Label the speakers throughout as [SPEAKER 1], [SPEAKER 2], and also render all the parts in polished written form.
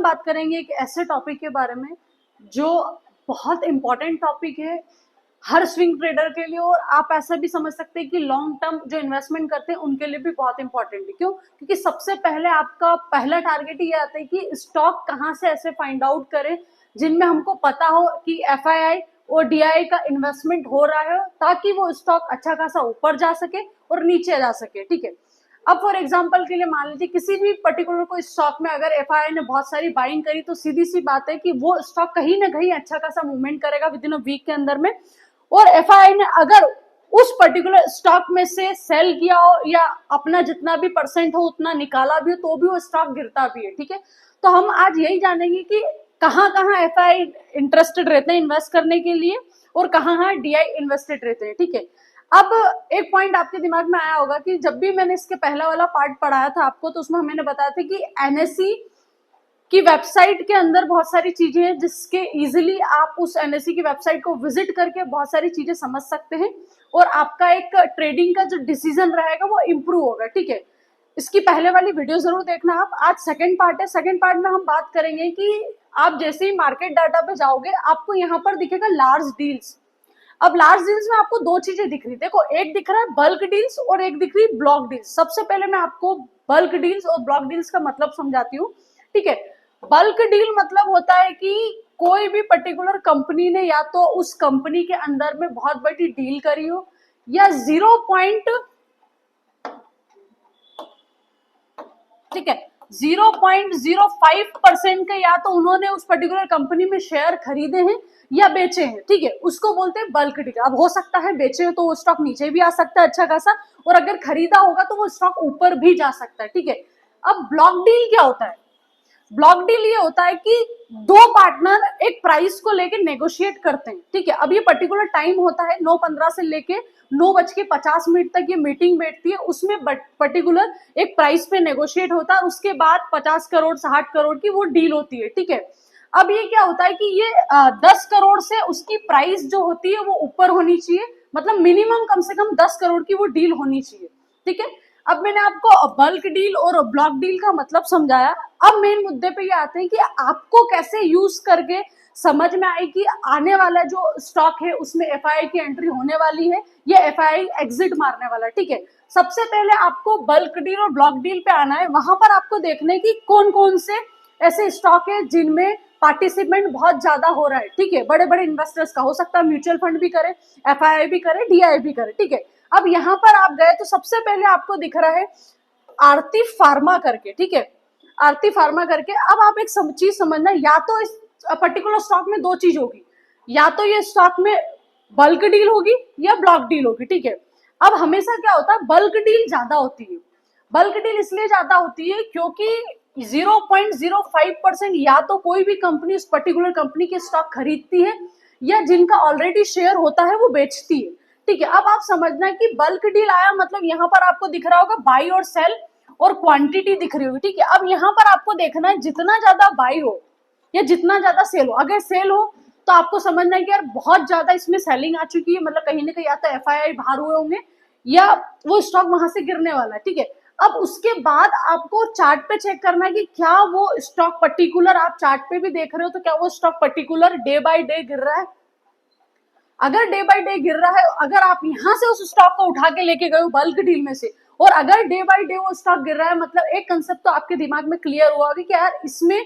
[SPEAKER 1] बात करेंगे एक ऐसे टॉपिक के बारे में जो बहुत इंपॉर्टेंट टॉपिक है हर स्विंग ट्रेडर के लिए, और आप ऐसा भी समझ सकते हैं कि लॉन्ग टर्म जो इन्वेस्टमेंट करते हैं उनके लिए भी बहुत इंपॉर्टेंट है। क्यों? क्योंकि सबसे पहले आपका पहला टारगेट ये आता है कि स्टॉक कहाँ से ऐसे फाइंड आउट करें जिनमें हमको पता हो कि एफआईआई और डीआई का इन्वेस्टमेंट हो रहा है, ताकि वो स्टॉक अच्छा खासा ऊपर जा सके और नीचे जा सके। ठीक है, अब फॉर एग्जांपल के लिए मान लीजिए किसी भी पर्टिकुलर कोई स्टॉक में अगर एफआईआई ने बहुत सारी बाइंग करी, तो सीधी सी बात है कि वो स्टॉक कहीं ना कहीं अच्छा खासा मूवमेंट करेगा विद इन अ वीक के अंदर में। और एफआईआई ने अगर उस पर्टिकुलर स्टॉक में से सेल किया हो या अपना जितना भी परसेंट हो उतना निकाला भी हो, तो भी वो स्टॉक गिरता भी है। ठीक है, तो हम आज यही जानेंगे कि कहाँ कहाँ एफआईआई इंटरेस्टेड रहते हैं इन्वेस्ट करने के लिए और कहाँ डीआई इन्वेस्टेड रहते हैं। ठीक है, अब एक पॉइंट आपके दिमाग में आया होगा कि जब भी मैंने इसके पहला वाला पार्ट पढ़ाया था आपको, तो उसमें मैंने बताया था कि एनएसई की वेबसाइट के अंदर बहुत सारी चीजें हैं जिसके इजीली आप उस एनएसई की वेबसाइट को विजिट करके बहुत सारी चीजें समझ सकते हैं और आपका एक ट्रेडिंग का जो डिसीजन रहेगा वो इम्प्रूव होगा। ठीक है, इसकी पहले वाली वीडियो जरूर देखना आप। आज सेकंड पार्ट है। सेकंड पार्ट में हम बात करेंगे कि आप जैसे ही मार्केट डाटा पे जाओगे आपको यहाँ पर दिखेगा लार्ज डील्स। अब लार्ज डील्स में आपको दो चीजें दिख रही, देखो एक दिख रहा है बल्क डील्स और एक दिख रही है ब्लॉक डील्स। सबसे पहले मैं आपको बल्क डील्स और ब्लॉक डील्स का मतलब समझाती हूँ। ठीक है, बल्क डील मतलब होता है कि कोई भी पर्टिकुलर कंपनी ने या तो उस कंपनी के अंदर में बहुत बड़ी डील करी हो या 0.05% के या तो उन्होंने उस पर्टिकुलर कंपनी में शेयर खरीदे हैं या बेचे हैं। ठीक है, उसको बोलते हैं बल्क डील। अब हो सकता है बेचे हो तो वो स्टॉक नीचे भी आ सकता है अच्छा खासा, और अगर खरीदा होगा तो वो स्टॉक ऊपर भी जा सकता है। ठीक है, अब ब्लॉक डील क्या होता है? ब्लॉक डील ये होता है कि दो पार्टनर एक प्राइस को लेके नेगोशिएट करते हैं। ठीक है, अब ये पर्टिकुलर टाइम होता है 9:15 से लेके 9:50 तक ये मीटिंग बैठती है। उसमें पर्टिकुलर एक प्राइस पे नेगोशिएट होता है, उसके बाद 50 करोड़ 60 करोड़ की वो डील होती है। ठीक है, अब ये क्या होता है कि ये 10 करोड़ से उसकी प्राइस जो होती है वो ऊपर होनी चाहिए, मतलब मिनिमम कम से कम 10 करोड़ की वो डील होनी चाहिए। ठीक है, अब मैंने आपको बल्क डील और ब्लॉक डील का मतलब समझाया। अब मेन मुद्दे पे ये आते हैं कि आपको कैसे यूज करके समझ में आए कि आने वाला जो स्टॉक है उसमें एफआईआई की एंट्री होने वाली है या एफआईआई एग्जिट मारने वाला है। ठीक है, सबसे पहले आपको बल्क डील और ब्लॉक डील पे आना है। वहां पर आपको देखना है कि कौन कौन से ऐसे स्टॉक है जिनमें पार्टिसिपेंट बहुत ज्यादा हो रहा है। ठीक है, बड़े बड़े इन्वेस्टर्स का हो सकता है म्यूचुअल फंड भी करे, एफआईआई भी करे, डीआई भी करे। ठीक है, अब यहाँ पर आप गए तो सबसे पहले आपको दिख रहा है आरती फार्मा करके। ठीक है, आरती फार्मा करके। अब आप एक चीज समझना, या तो इस पर्टिकुलर स्टॉक में दो चीज होगी, या तो ये स्टॉक में बल्क डील होगी या ब्लॉक डील होगी। ठीक है, अब हमेशा क्या होता है, बल्क डील ज्यादा होती है। बल्क डील इसलिए ज्यादा होती है क्योंकि 0.05% या तो कोई भी कंपनी उस पर्टिकुलर कंपनी के स्टॉक खरीदती है या जिनका ऑलरेडी शेयर होता है वो बेचती है। ठीक है, अब आप समझना है कि बल्क डील आया मतलब यहाँ पर आपको दिख रहा होगा बाई और सेल और क्वांटिटी दिख रही होगी। ठीक है, अब यहाँ पर आपको देखना है जितना ज्यादा बाई हो या जितना ज्यादा सेल हो। अगर सेल हो तो आपको समझना है कि यार बहुत ज्यादा इसमें सेलिंग आ चुकी है, मतलब कहीं ना कहीं या तो एफआईआई बाहर हुए होंगे या वो स्टॉक वहां से गिरने वाला है। ठीक है, अब उसके बाद आपको चार्ट पे चेक करना है कि क्या वो स्टॉक पर्टिकुलर, आप चार्ट पे भी देख रहे हो तो क्या वो stock particular day by day गिर रहा है। अगर डे बाय डे गिर रहा है, अगर आप यहां से उस स्टॉक को उठा के लेके गए हो बल्क डील में से, और अगर डे बाय डे वो स्टॉक गिर रहा है, मतलब एक कंसेप्ट तो आपके दिमाग में क्लियर हुआ कि यार इसमें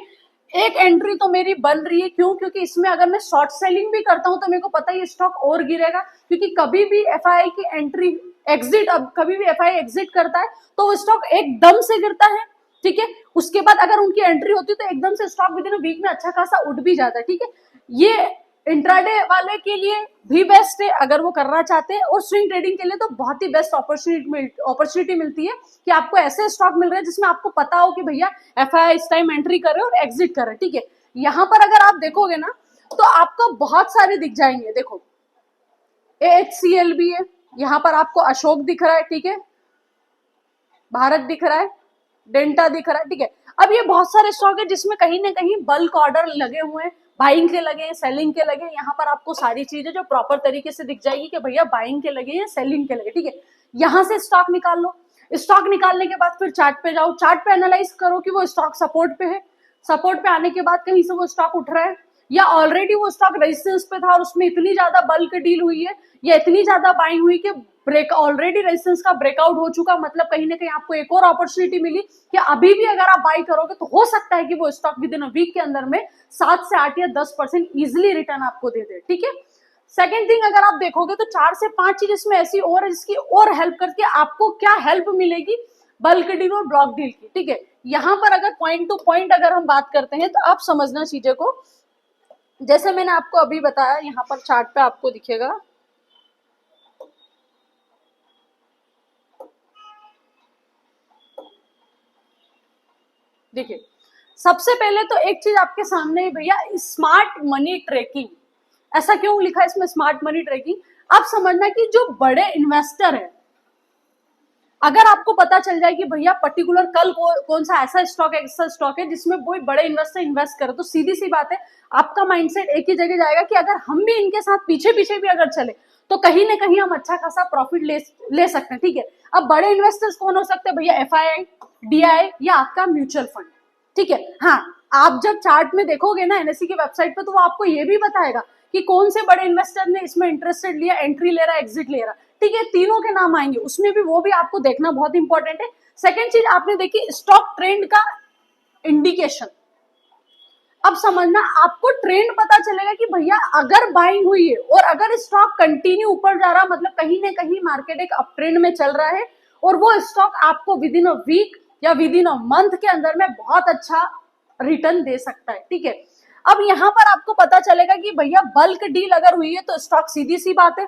[SPEAKER 1] एक एंट्री तो मेरी बन रही है। क्यों? क्योंकि इसमें अगर मैं शॉर्ट सेलिंग भी करता हूं तो मेरे को पता है ये स्टॉक और गिरेगा, क्योंकि कभी भी एफआईआई की एंट्री एग्जिट, अब कभी भी एफआईआई एग्जिट करता है तो वो स्टॉक एकदम से गिरता है। ठीक है, उसके बाद अगर उनकी एंट्री होती है तो एकदम से स्टॉक विद इन वीक में अच्छा खासा उठ भी जाता है। ठीक है, ये इंट्राडे वाले के लिए भी बेस्ट है अगर वो करना चाहते हैं, और स्विंग ट्रेडिंग के लिए तो बहुत ही बेस्ट अपॉर्चुनिटी मिलती है कि आपको ऐसे स्टॉक मिल रहे हैं जिसमें आपको पता हो कि भैया एफआईआई इस टाइम एंट्री करे और एग्जिट करे। ठीक है, यहाँ पर अगर आप देखोगे ना तो आपको बहुत सारे दिख जाएंगे। देखो AHCL भी है, यहाँ पर आपको अशोक दिख रहा है। ठीक है, भारत दिख रहा है, डेंटा दिख रहा है। ठीक है, अब ये बहुत सारे स्टॉक है जिसमें कहीं ना कहीं बल्क ऑर्डर लगे हुए हैं, बाइंग के लगे हैं, सेलिंग के लगे हैं। यहाँ पर आपको सारी चीजें जो प्रॉपर तरीके से दिख जाएगी कि भैया बाइंग के लगे हैं, सेलिंग के लगे। ठीक है, यहाँ से स्टॉक निकाल लो। स्टॉक निकालने के बाद फिर चार्ट पे जाओ, चार्ट पे एनालाइज करो कि वो स्टॉक सपोर्ट पे है, सपोर्ट पे आने के बाद कहीं से वो स्टॉक उठ रहा है, या ऑलरेडी वो स्टॉक रेजिस्टेंस पे था और उसमें इतनी ज्यादा बल्क डील हुई है या इतनी ज्यादा बाइंग हुई कि ब्रेक ऑलरेडी रेजिस्टेंस का ब्रेकआउट हो चुका, मतलब कहीं ना कहीं आपको एक और अपॉर्चुनिटी मिली कि अभी भी अगर आप बाई करोगे तो हो सकता है कि वो stock within a week के अंदर में 7 से 8 या 10% इजिली रिटर्न आपको दे दे। ठीक है, सेकेंड थिंग अगर आप देखोगे तो 4 से 5 चीज इसमें ऐसी और इसकी और हेल्प करती है। आपको क्या हेल्प मिलेगी बल्क डील और ब्लॉक डील की। ठीक है, यहां पर अगर पॉइंट टू पॉइंट अगर हम बात करते हैं तो आप समझना चीजें को, जैसे मैंने आपको अभी बताया, यहाँ पर चार्ट पे आपको दिखेगा, देखिए सबसे पहले तो एक चीज आपके सामने है भैया, स्मार्ट मनी ट्रैकिंग। ऐसा क्यों लिखा है इसमें स्मार्ट मनी ट्रैकिंग? आप समझना कि जो बड़े इन्वेस्टर है, अगर आपको पता चल जाए कि भैया पर्टिकुलर कल कौन सा ऐसा स्टॉक है जिसमें कोई बड़े इन्वेस्टर इन्वेस्ट करे, तो सीधी सी बात है आपका माइंडसेट एक ही जगह जाएगा कि अगर हम भी इनके साथ पीछे पीछे भी अगर चले तो कहीं ना कहीं हम अच्छा खासा प्रॉफिट ले सकते हैं। ठीक है, अब बड़े इन्वेस्टर्स कौन हो सकते हैं भैया? एफआईआई, डीआई या आपका म्यूचुअल फंड। ठीक है, हाँ, आप जब चार्ट में देखोगे ना एनएससी की वेबसाइट पे, तो वो आपको ये भी बताएगा कि कौन से बड़े इन्वेस्टर ने इसमें इंटरेस्टेड लिया, एंट्री ले रहा है, एग्जिट ले रहा। ठीक है, तीनों के नाम आएंगे उसमें भी, वो भी आपको देखना बहुत इंपॉर्टेंट है। सेकेंड चीज आपने देखी स्टॉक ट्रेंड का इंडिकेशन। अब समझना, आपको ट्रेंड पता चलेगा कि भैया अगर बाइंग हुई है और अगर स्टॉक कंटिन्यू ऊपर जा रहा, मतलब कहीं ना कहीं मार्केट एक अप ट्रेंड में चल रहा है और वो स्टॉक आपको विद इन अ वीक या विद इन अ मंथ के अंदर में बहुत अच्छा रिटर्न दे सकता है। ठीक है, अब यहां पर आपको पता चलेगा कि भैया बल्क डील अगर हुई है तो स्टॉक सीधी सी बात है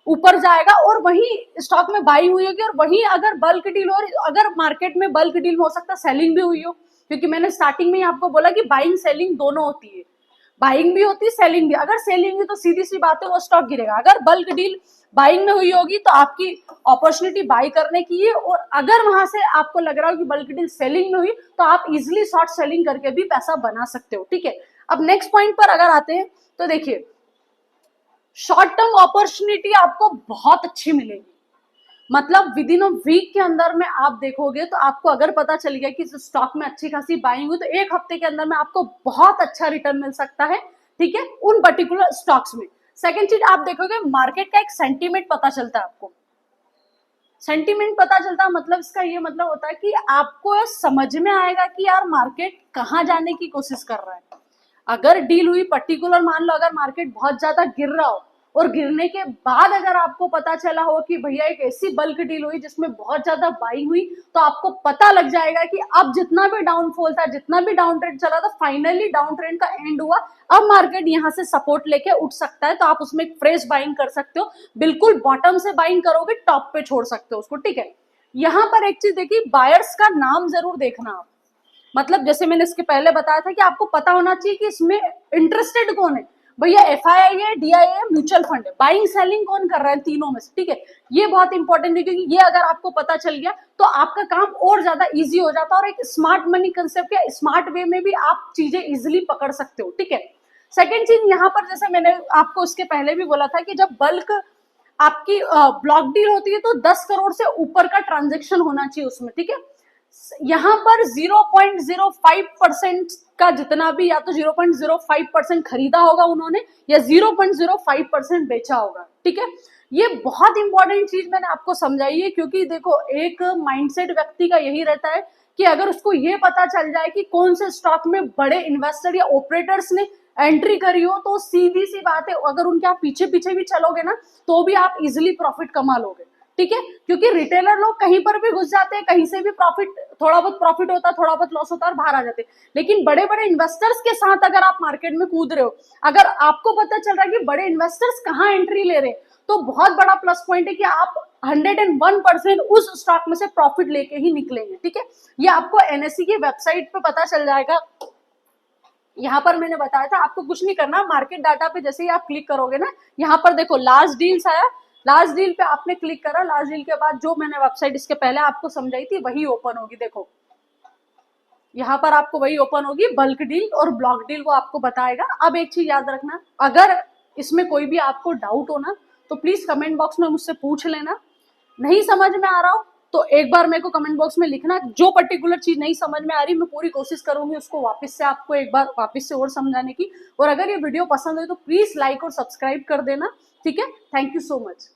[SPEAKER 1] ऊपर जाएगा, और वही स्टॉक में बाई हुई होगी, और वही अगर बल्क डील हो, अगर मार्केट में बल्क डील हो सकता है सेलिंग भी हुई हो, क्योंकि मैंने स्टार्टिंग में ही आपको बोला कि बाइंग सेलिंग दोनों होती है, बाइंग भी होती है सेलिंग भी। अगर सेलिंग हुई तो सीधी सी बात है वो स्टॉक गिरेगा। अगर बल्क डील बाइंग में हुई होगी तो आपकी अपॉर्चुनिटी बाई करने की है, और अगर वहां से आपको लग रहा हो कि बल्क डील सेलिंग में हुई तो आप इजिली शॉर्ट सेलिंग करके भी पैसा बना सकते हो। ठीक है, अब नेक्स्ट पॉइंट पर अगर आते हैं तो देखिए शॉर्ट टर्म अपॉर्चुनिटी आपको बहुत अच्छी मिलेगी, मतलब विद इन अ वीक के अंदर में आप देखोगे तो आपको अगर पता चल गया कि स्टॉक में अच्छी खासी बाइंग हुई तो एक हफ्ते के अंदर में आपको बहुत अच्छा रिटर्न मिल सकता है। ठीक है, उन पर्टिकुलर स्टॉक्स में। सेकेंड चीज आप देखोगे मार्केट का एक सेंटीमेंट पता चलता है आपको। सेंटीमेंट पता चलता मतलब इसका ये मतलब होता है कि आपको समझ में आएगा कि यार मार्केट कहाँ जाने की कोशिश कर रहा है। अगर डील हुई पर्टिकुलर, मान लो अगर मार्केट बहुत ज्यादा गिर रहा हो और गिरने के बाद अगर आपको पता चला हो कि भैया एक ऐसी बल्क डील हुई जिसमें बहुत ज्यादा बाइंग हुई, तो आपको पता लग जाएगा कि अब जितना भी डाउनफॉल था, जितना भी डाउन ट्रेंड चला था, फाइनली डाउन ट्रेंड का एंड हुआ, अब मार्केट यहाँ से सपोर्ट लेके उठ सकता है, तो आप उसमें फ्रेश बाइंग कर सकते हो। बिल्कुल बॉटम से बाइंग करोगे, टॉप पे छोड़ सकते हो उसको। ठीक है, यहाँ पर एक चीज देखिए, बायर्स का नाम जरूर देखना आप, मतलब जैसे मैंने इसके पहले बताया था कि आपको पता होना चाहिए कि इसमें इंटरेस्टेड कौन है। भैया एफआईआई है, डीआई है, म्यूचुअल फंड है, बाइंग सेलिंग कौन कर रहा है तीनों में से। ठीक है, ये बहुत इंपॉर्टेंट है, क्योंकि ये अगर आपको पता चल गया तो आपका काम और ज्यादा इजी हो जाता है, और एक स्मार्ट मनी कंसेप्ट या स्मार्ट वे में भी आप चीजें इजिली पकड़ सकते हो। ठीक है, सेकेंड चीज यहाँ पर जैसे मैंने आपको इसके पहले भी बोला था कि जब बल्क आपकी ब्लॉक डील होती है तो 10 करोड़ से ऊपर का ट्रांजेक्शन होना चाहिए उसमें। ठीक है, यहाँ पर 0.05% का जितना भी, या तो 0.05% खरीदा होगा उन्होंने या 0.05% बेचा होगा। ठीक है, ये बहुत इंपॉर्टेंट चीज मैंने आपको समझाई है, क्योंकि देखो एक माइंडसेट व्यक्ति का यही रहता है कि अगर उसको ये पता चल जाए कि कौन से स्टॉक में बड़े इन्वेस्टर या ऑपरेटर्स ने एंट्री करी हो, तो सीधी सी बात है अगर उनके आप पीछे पीछे भी चलोगे ना तो भी आप इजिली प्रॉफिट कमा लोगे। ठीक है, क्योंकि रिटेलर लोग कहीं पर भी घुस जाते हैं, कहीं से भी प्रॉफिट, थोड़ा बहुत प्रॉफिट होता है, थोड़ा बहुत लॉस होता है और बाहर आ जाते हैं। लेकिन बड़े बड़े इन्वेस्टर्स के साथ अगर आप मार्केट में कूद रहे हो, अगर आपको पता चल रहा है कि बड़े इन्वेस्टर्स कहाँ एंट्री ले रहे हैं, तो बहुत बड़ा प्लस पॉइंट है कि आप 101% उस स्टॉक में से प्रॉफिट लेके ही निकलेंगे। ठीक है, ये आपको एनएससी की वेबसाइट पे पता चल जाएगा। यहाँ पर मैंने बताया था आपको कुछ नहीं करना, मार्केट डाटा पे जैसे ही आप क्लिक करोगे ना, यहाँ पर देखो लास्ट डील्स आया, लास्ट डील पे आपने क्लिक करा, लास्ट डील के बाद जो मैंने वेबसाइट इसके पहले आपको समझाई थी वही ओपन होगी। देखो यहाँ पर आपको वही ओपन होगी, बल्क डील और ब्लॉक डील वो आपको बताएगा। अब एक चीज याद रखना, अगर इसमें कोई भी आपको डाउट हो ना तो प्लीज कमेंट बॉक्स में मुझसे पूछ लेना। नहीं समझ में आ रहा हो तो एक बार मेरे को कमेंट बॉक्स में लिखना, जो पर्टिकुलर चीज नहीं समझ में आ रही मैं पूरी कोशिश करूंगी उसको वापस से आपको एक बार वापस से और समझाने की। और अगर ये वीडियो पसंद है तो प्लीज लाइक और सब्सक्राइब कर देना, ठीक है। Thank you so much.